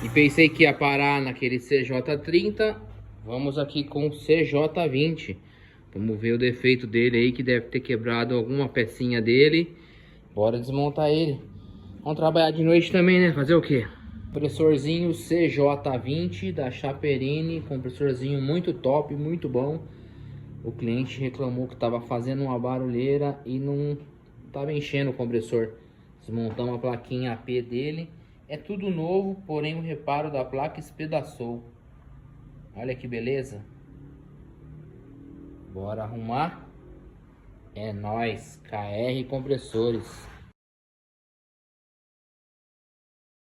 E pensei que ia parar naquele CJ30. Vamos aqui com o CJ20. Vamos ver o defeito dele aí, que deve ter quebrado alguma pecinha dele. Bora desmontar ele. Vamos trabalhar de noite também, né? Fazer o quê? Compressorzinho CJ20 da Chaperini. Compressorzinho muito top, muito bom. O cliente reclamou que estava fazendo uma barulheira e não estava enchendo o compressor. Desmontamos a plaquinha AP dele. É tudo novo, porém o reparo da placa espedaçou. Olha que beleza. Bora arrumar. É nóis, KR Compressores.